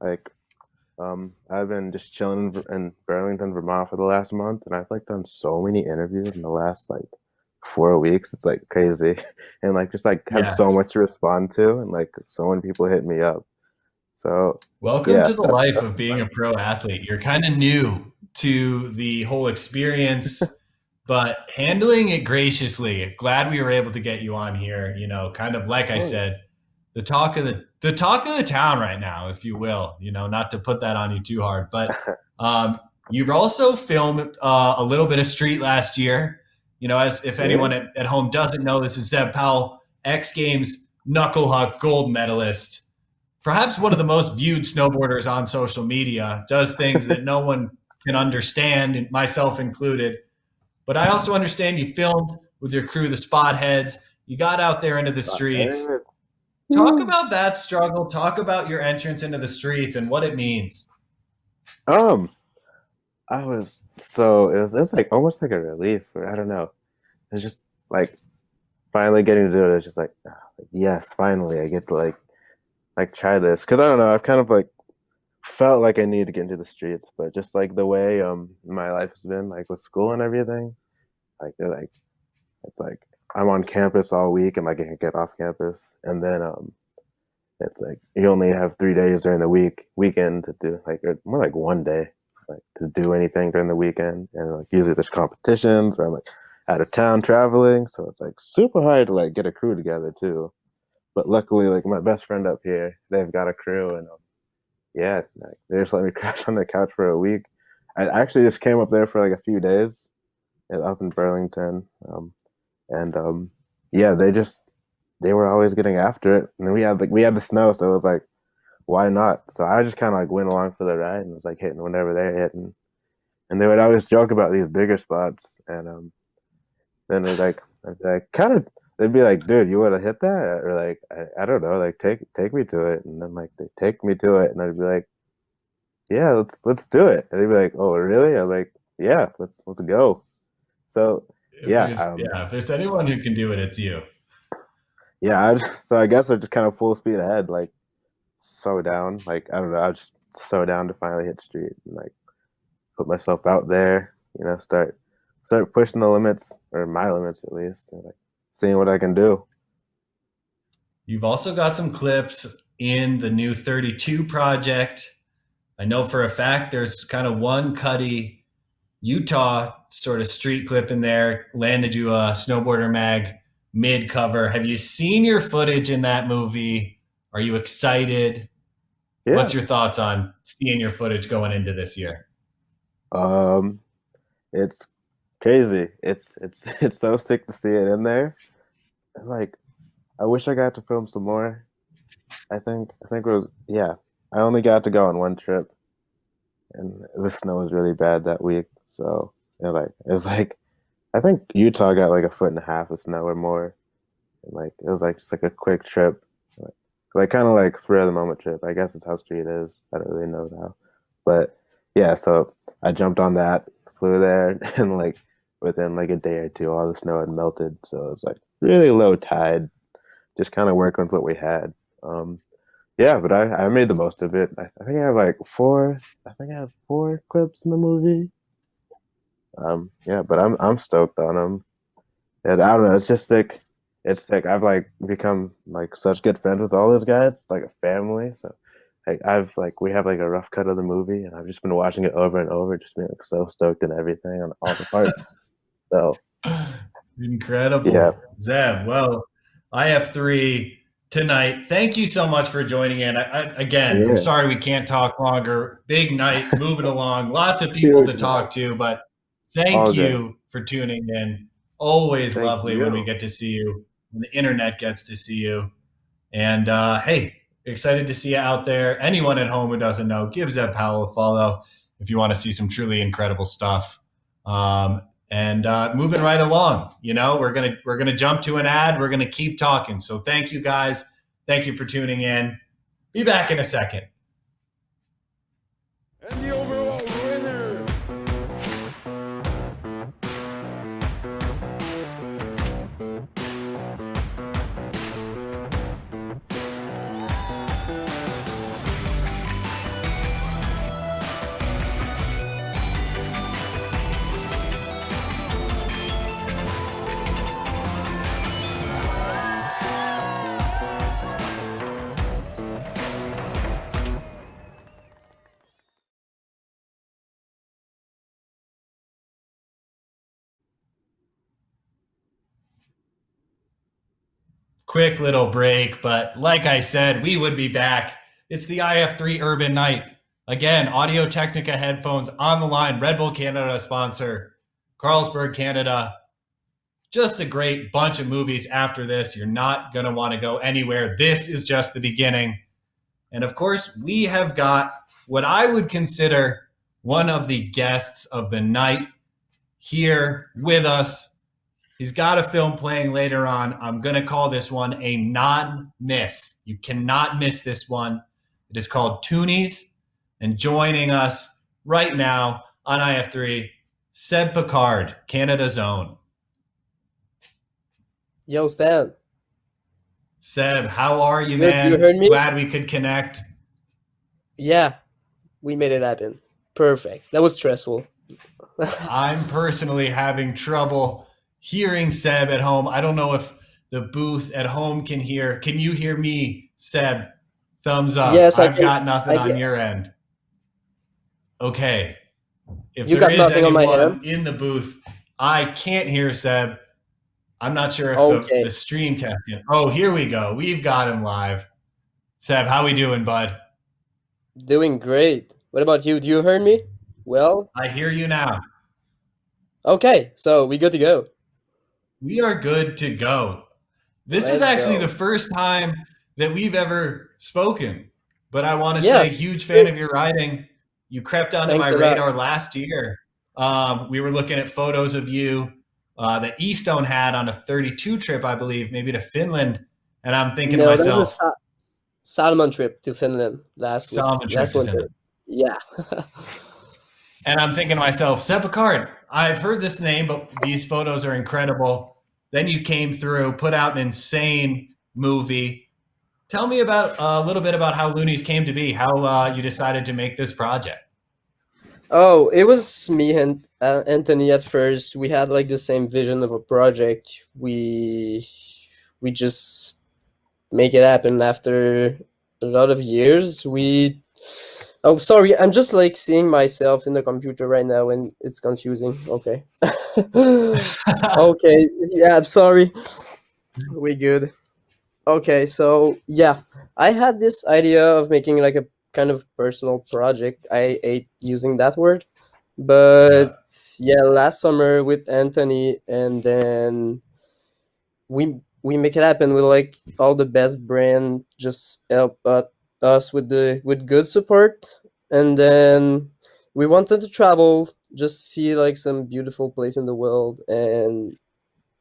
I've been just chilling in Burlington, Vermont for the last month, and I've done so many interviews in the last 4 weeks. It's crazy, and had so much to respond to, and so many people hit me up. So welcome to the life of being a pro athlete. You're kind of new to the whole experience, but handling it graciously. Glad we were able to get you on here. Kind of like I said, the talk of the town right now, if you will. Not to put that on you too hard, but you've also filmed a little bit of street last year. As if anyone at home doesn't know, this is Zeb Powell, X Games knuckle huck gold medalist. perhaps one of the most viewed snowboarders on social media, does things that no one can understand, myself included. But I also understand you filmed with your crew, the Spot Heads. You got out there into the streets. Talk about that struggle. Talk about your entrance into the streets and what it means. It was like almost like a relief, or I don't know. It's just like finally getting to do it. It's just like, yes, finally I get to like try this, because I don't know, I've kind of like felt like I need to get into the streets, but just like the way my life has been, like with school and everything, it's like I'm on campus all week and like I can't get off campus, and then it's like you only have 3 days during the weekend to do, like, or more like 1 day, like to do anything during the weekend, and like usually there's competitions or I'm like out of town traveling, so it's like super hard to like get a crew together too. But luckily, like my best friend up here, they've got a crew, and yeah, like, they just let me crash on the couch for a week. I actually just came up there for like a few days, up in Burlington, yeah, they were always getting after it, and we had the snow, so it was like, why not? So I just kind of like went along for the ride and was like hitting whenever they're hitting, and they would always joke about these bigger spots, and then it was like kind of. They'd be like, dude, you want to hit that? Or like, I don't know, like take me to it. And then like they take me to it, and I'd be like, yeah, let's do it. And they'd be like, oh, really? I'm like, yeah, let's go. So if there's anyone who can do it, it's you. Yeah, so I guess I'm just kind of full speed ahead, like so down. Like I don't know, I was just so down to finally hit street and like put myself out there, start pushing the limits, or my limits at least, and like seeing what I can do. You've also got some clips in the new 32 project. I know for a fact there's kind of one Cuddy Utah sort of street clip in there, landed you a Snowboarder Mag mid cover. Have you seen your footage in that movie? Are you excited? Yeah. What's your thoughts on seeing your footage going into this year? It's crazy. It's so sick to see it in there. Like, I wish I got to film some more. I think it was, I only got to go on one trip, and the snow was really bad that week. So it was like I think Utah got like 1.5 feet of snow or more, and like it was like just like a quick trip, like kind of like spur of the moment trip. I guess it's how street is. I don't really know how, but yeah. So I jumped on that, flew there, and like within like a day or two, all the snow had melted. So it was like really low tide, just kind of working with what we had. Yeah, but I made the most of it. I think I have like 4 clips in the movie. Yeah, but I'm stoked on them. And I don't know, it's just sick. It's sick. I've like become like such good friends with all those guys. It's like a family. So like we have like a rough cut of the movie, and I've just been watching it over and over, just being like so stoked and everything on all the parts. So incredible. Yeah. Zeb, well, iF3 tonight. Thank you so much for joining in. I'm sorry we can't talk longer. Big night, moving along. Lots of people to talk to, but thank you for tuning in. Always lovely when we get to see you, when the internet gets to see you. And hey, excited to see you out there. Anyone at home who doesn't know, give Zeb Powell a follow if you want to see some truly incredible stuff. And moving right along, we're gonna jump to an ad. We're gonna keep talking. So thank you guys. Thank you for tuning in. Be back in a second. And the overall winner. Quick little break, but like I said, we would be back. It's the iF3 Urban Night. Again, Audio-Technica headphones on the line. Red Bull Canada sponsor. Carlsberg, Canada. Just a great bunch of movies after this. You're not going to want to go anywhere. This is just the beginning. And of course, we have got what I would consider one of the guests of the night here with us. He's got a film playing later on. I'm going to call this one a non-miss. You cannot miss this one. It is called Toonies. And joining us right now on iF3, Seb Picard, Canada's own. Yo, Stan. Seb, how are you, Good, man? you heard me? Glad we could connect. Yeah, we made it happen. Perfect. That was stressful. I'm personally having trouble hearing Seb at home. I don't know if the booth at home can hear. Can you hear me, Seb? Thumbs up. Yes, I've got nothing on your end. Okay. If you there got is nothing on my anyone end? in the booth, I can't hear Seb. I'm not sure if the Streamcast can. Oh, here we go. We've got him live. Seb, how we doing, bud? Doing great. What about you? Do you hear me? Well, I hear you now. Okay, so we good to go. We are good to go. This is actually the first time that we've ever spoken, but I want to say huge fan of your riding. You crept onto my radar last year. We were looking at photos of you that Eastone had on a 32 trip, I believe, maybe to Finland. And I'm thinking to myself, that was Salmon trip to Finland last winter. Yeah. And I'm thinking to myself, Seb Picard, I've heard this name, but these photos are incredible. Then you came through, put out an insane movie. Tell me about a little bit about how Loonies came to be, how you decided to make this project. Oh, it was me and Anthony at first. We had like the same vision of a project. We just make it happen after a lot of years. Oh, sorry, I'm just like seeing myself in the computer right now and it's confusing. Okay. Okay, yeah, I'm sorry. We good. Okay, so yeah, I had this idea of making like a kind of personal project. I hate using that word, but yeah, last summer with Anthony, and then we make it happen with like all the best brand just help us with good support, and then we wanted to travel, just see like some beautiful place in the world and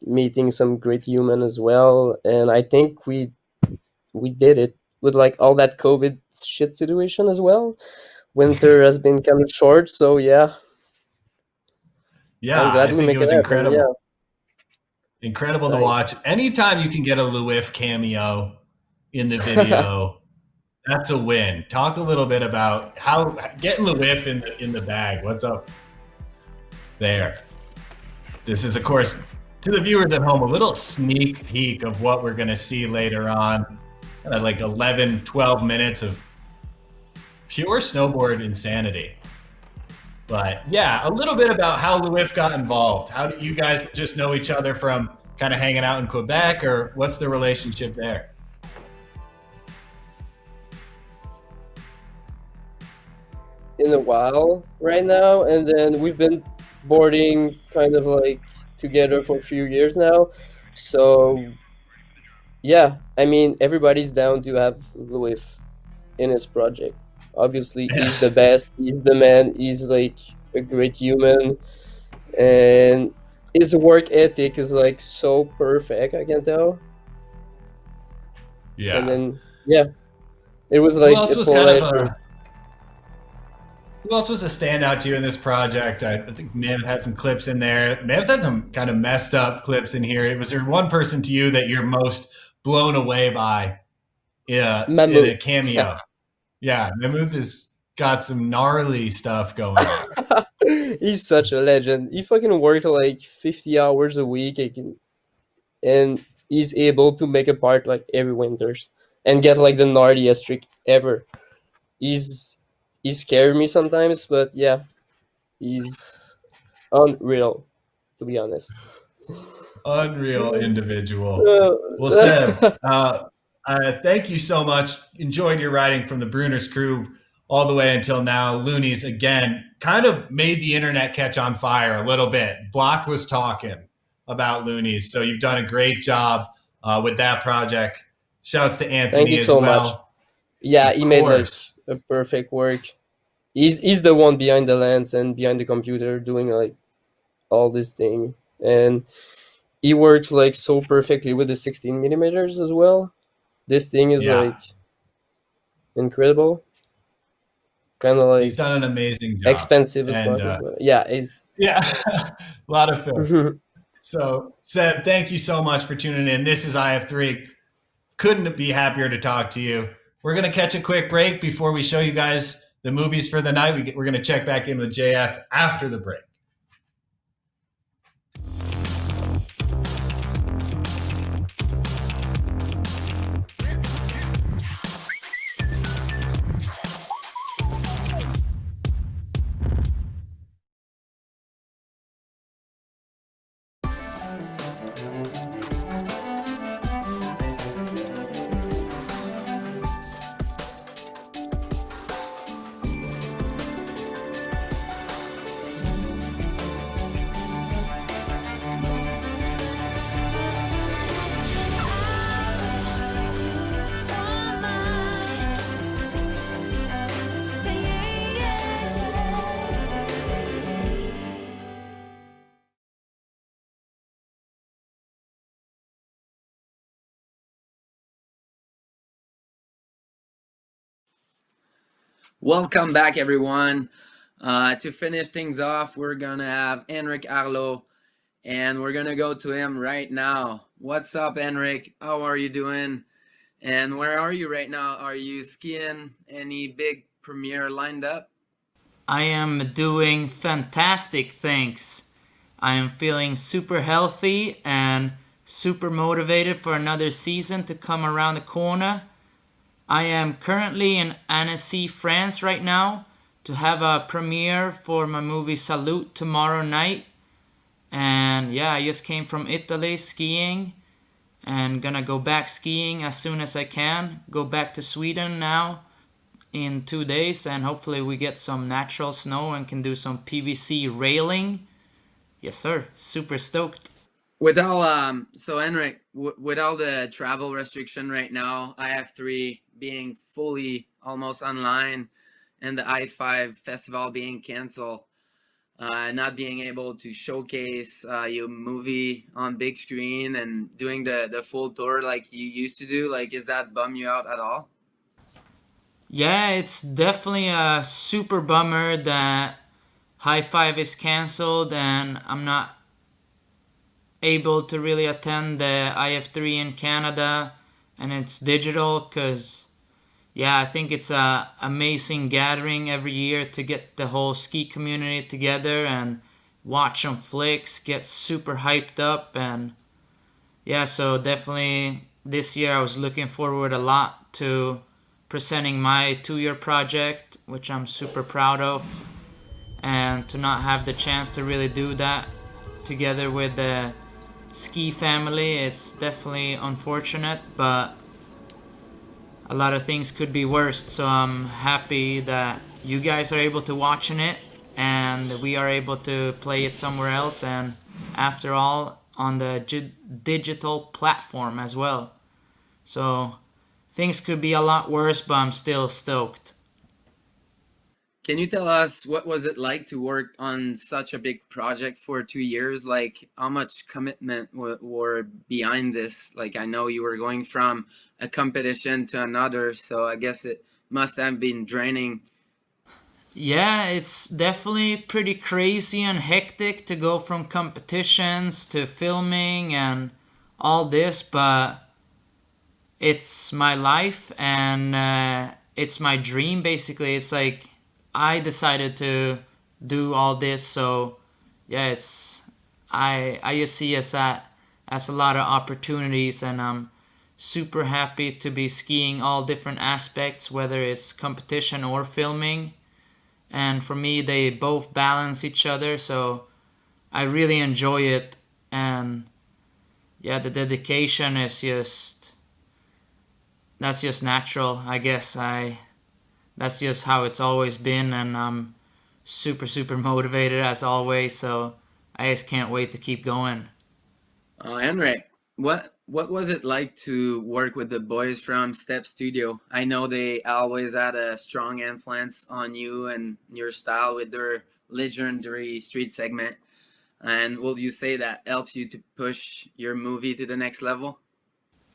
meeting some great human as well. And I think we did it with like all that COVID shit situation as well. Winter has been kind of short, so yeah. Yeah, I'm glad I we think make it was happen, incredible. yeah. Incredible to watch. Anytime you can get a Louif cameo in the video, that's a win. Talk a little bit about how getting Louif in the bag. What's up there? This is, of course, to the viewers at home, a little sneak peek of what we're going to see later on. Like 11, 12 minutes of pure snowboard insanity. But yeah, a little bit about how Louif got involved. How do you guys just know each other from kind of hanging out in Quebec, or what's the relationship there? In a while right now, and then we've been boarding kind of like together for a few years now. So yeah, I mean, everybody's down to have Louif in his project. Obviously, he's the best. He's the man. He's like a great human, and his work ethic is like so perfect. I can tell. Yeah. And then yeah, it was like who else was a standout to you in this project? I think Mammoth had some clips in there. Mammoth had some kind of messed up clips in here. Was there one person to you that you're most blown away by in a cameo? Yeah, Mammoth has got some gnarly stuff going on. He's such a legend. He fucking worked like 50 hours a week, and he's able to make a part like every winters and get like the gnarliest trick ever. He scared me sometimes, but yeah, he's unreal, to be honest. Unreal individual. Well, Seb, thank you so much. Enjoyed your riding from the Brunner's crew all the way until now. Loonies, again, kind of made the internet catch on fire a little bit. Block was talking about Loonies, so you've done a great job with that project. Shouts to Anthony as well. Yeah, Of he made like course. a perfect work. He's the one behind the lens and behind the computer doing like all this thing, and he works like so perfectly with the 16 millimeters as well. This thing is Yeah. like incredible, kind of He's like done an amazing job. expensive as And fuck as well. Yeah, he's yeah, a lot of film. So, Seb, thank you so much for tuning in. This is iF3. Couldn't be happier to talk to you. We're going to catch a quick break before we show you guys the movies for the night. We're going to check back in with JF after the break. Welcome back, everyone. To finish things off, we're gonna have Henrik Harlaut, and we're gonna go to him right now. What's up, Henrik? How are you doing? And where are you right now? Are you skiing? Any big premiere lined up? I am doing fantastic, thanks. I am feeling super healthy and super motivated for another season to come around the corner. I am currently in Annecy, France right now to have a premiere for my movie Salute tomorrow night. And yeah, I just came from Italy skiing and gonna go back skiing as soon as I can. Go back to Sweden now in 2 days, and hopefully we get some natural snow and can do some PVC railing. Yes, sir. Super stoked. With all so Henrik, with all the travel restriction right now, iF3 being fully almost online, and the i5 festival being canceled, not being able to showcase your movie on big screen and doing the full tour like you used to do, like, is that bum you out at all? Yeah, it's definitely a super bummer that High Five is canceled and I'm not able to really attend the iF3 in Canada and it's digital, because yeah, I think it's a amazing gathering every year to get the whole ski community together and watch some flicks, get super hyped up. And yeah, so definitely this year I was looking forward a lot to presenting my 2-year project, which I'm super proud of, and to not have the chance to really do that together with the ski family, it's definitely unfortunate, but a lot of things could be worse. So I'm happy that you guys are able to watching it and we are able to play it somewhere else, and after all on the digital platform as well. So things could be a lot worse, but I'm still stoked. Can you tell us what was it like to work on such a big project for 2 years? Like, how much commitment were behind this? Like, I know you were going from a competition to another, so I guess it must have been draining. Yeah, it's definitely pretty crazy and hectic to go from competitions to filming and all this, but it's my life and it's my dream, basically. It's like I decided to do all this, so yeah, it's I just see as that as a lot of opportunities, and I'm super happy to be skiing all different aspects, whether it's competition or filming. And for me, they both balance each other, so I really enjoy it. And yeah, the dedication is that's just natural, I guess. That's just how it's always been, and I'm super motivated as always, so I just can't wait to keep going. Henrik, what What was it like to work with the boys from Step Studio? I know they always had a strong influence on you and your style with their legendary street segment. And will you say that helps you to push your movie to the next level?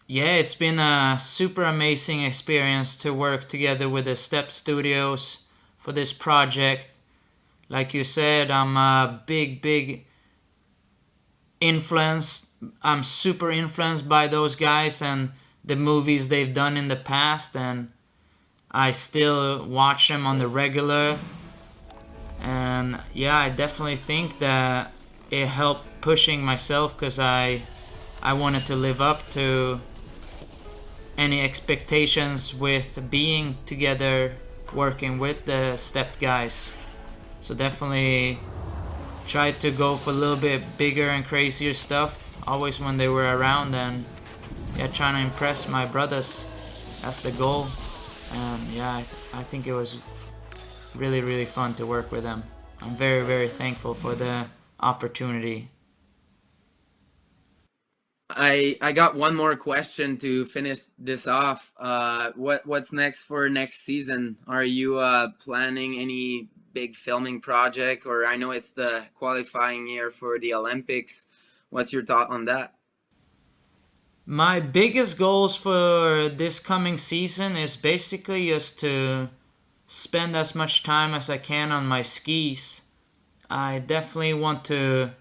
Yeah, it's been a super amazing experience to work together with the Step Studios for this project. Like you said, I'm a big influence. I'm super influenced by those guys and the movies they've done in the past, and I still watch them on the regular. And yeah, I definitely think that it helped pushing myself because I wanted to live up to any expectations with being together working with the Step guys. So definitely tried to go for a little bit bigger and crazier stuff always when they were around, and yeah, trying to impress my brothers. That's the goal. And yeah, I think it was really fun to work with them. I'm very thankful for the opportunity. I got one more question to finish this off. What's next for next season? Are you planning any big filming project? Or I know it's the qualifying year for the Olympics. What's your thought on that? My biggest goals for this coming season is basically just to spend as much time as I can on my skis. I definitely want to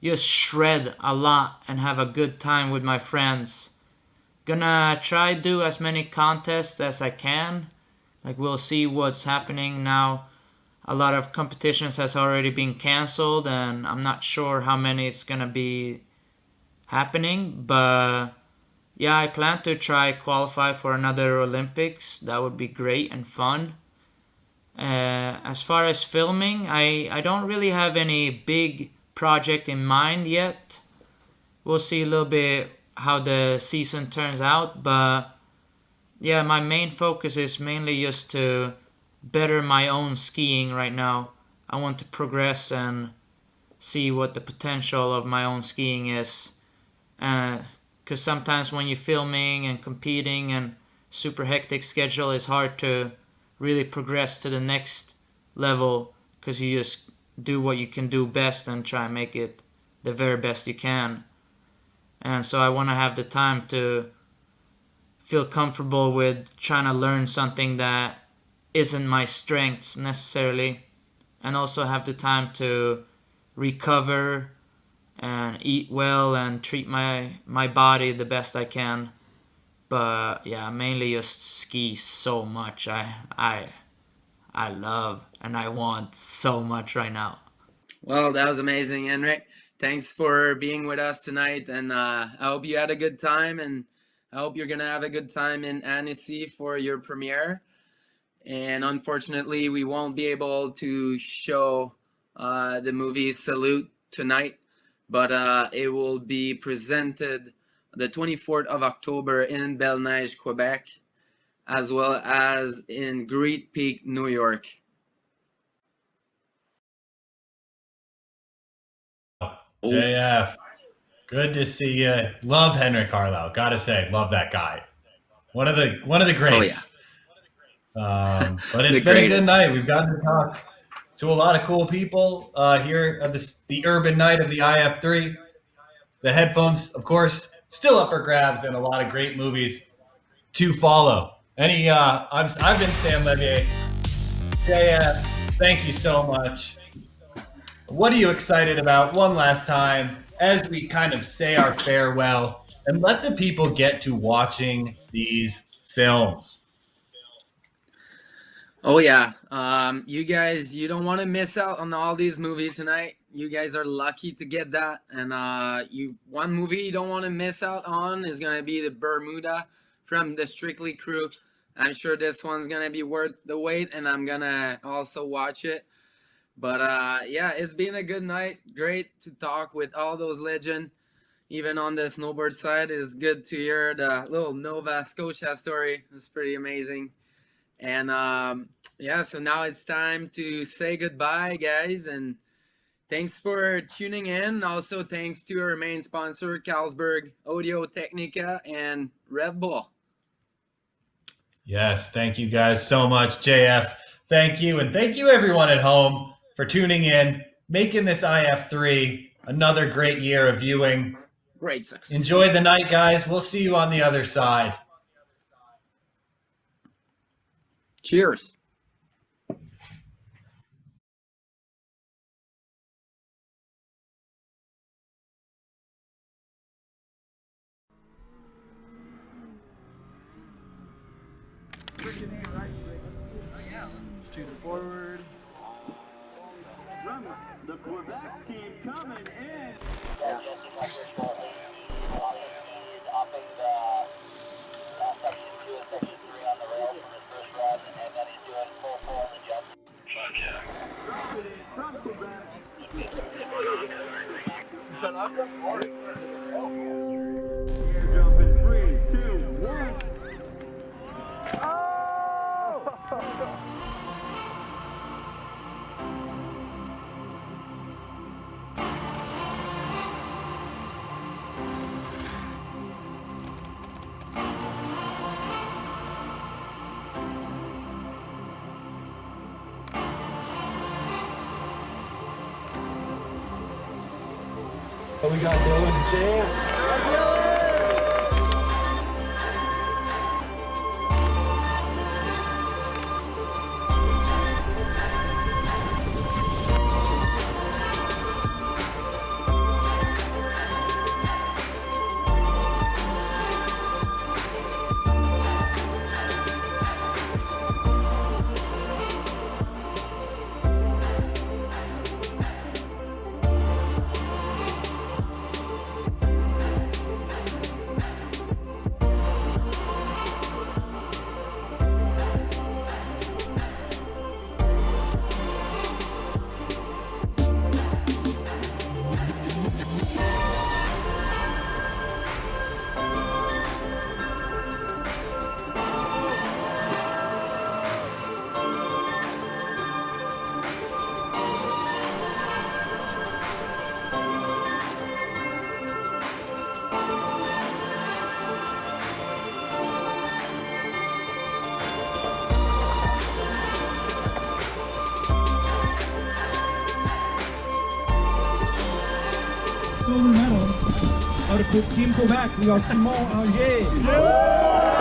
just shred a lot and have a good time with my friends. Gonna try do as many contests as I can. Like, we'll see what's happening now. A lot of competitions has already been canceled, and I'm not sure how many it's gonna be happening, but yeah, I plan to try qualify for another Olympics. That would be great and fun. As far as filming, I don't really have any big project in mind yet. We'll see a little bit how the season turns out, but yeah, my main focus is mainly just to better my own skiing right now. I want to progress and see what the potential of my own skiing is. Because sometimes when you're filming and competing and super hectic schedule, it's hard to really progress to the next level because you just do what you can do best and try and make it the very best you can. And so I want to have the time to feel comfortable with trying to learn something that isn't my strengths necessarily, and also have the time to recover and eat well and treat my body the best I can. But yeah, mainly just ski so much. I love and I want so much right now. Well, that was amazing, Henrik. Thanks for being with us tonight, and I hope you had a good time, and I hope you're gonna have a good time in Annecy for your premiere. And unfortunately, we won't be able to show the movie Salute tonight, but it will be presented the 24th of October in Belle, Neige, Quebec, as well as in Great Peak, New York. JF, good to see you. Love Henrik Harlaut. Gotta say, love that guy. One of the greats. Oh, yeah. But it's been a good night. We've gotten to talk to a lot of cool people here at the urban night of the iF3. The headphones, of course, still up for grabs, and a lot of great movies to follow. I've been Stan Leveille. JF, thank you so much. What are you excited about one last time as we kind of say our farewell and let the people get to watching these films? Oh yeah, you guys, you don't want to miss out on all these movies tonight. You guys are lucky to get that, and one movie you don't want to miss out on is gonna be the Bermuda from the Strictly crew. I'm sure this one's gonna be worth the wait, and I'm gonna also watch it. But yeah, it's been a good night. Great to talk with all those legends. Even on the snowboard side, it's good to hear the little Nova Scotia story. It's pretty amazing. And yeah, so now it's time to say goodbye, guys. And Thanks for tuning in. Also, thanks to our main sponsor, Carlsberg, Audio-Technica, and Red Bull. Yes, thank you guys so much. JF, thank you. And thank you everyone at home for tuning in, making this iF3 another great year of viewing. Great success. Enjoy the night, guys. We'll see you on the other side. Cheers. Student forward. The Quebec team coming in. From Quebec. Jump in 3, 2, 1. We got Belle and Chance. Silver medal out of Team Quebec. We are Simon Allier.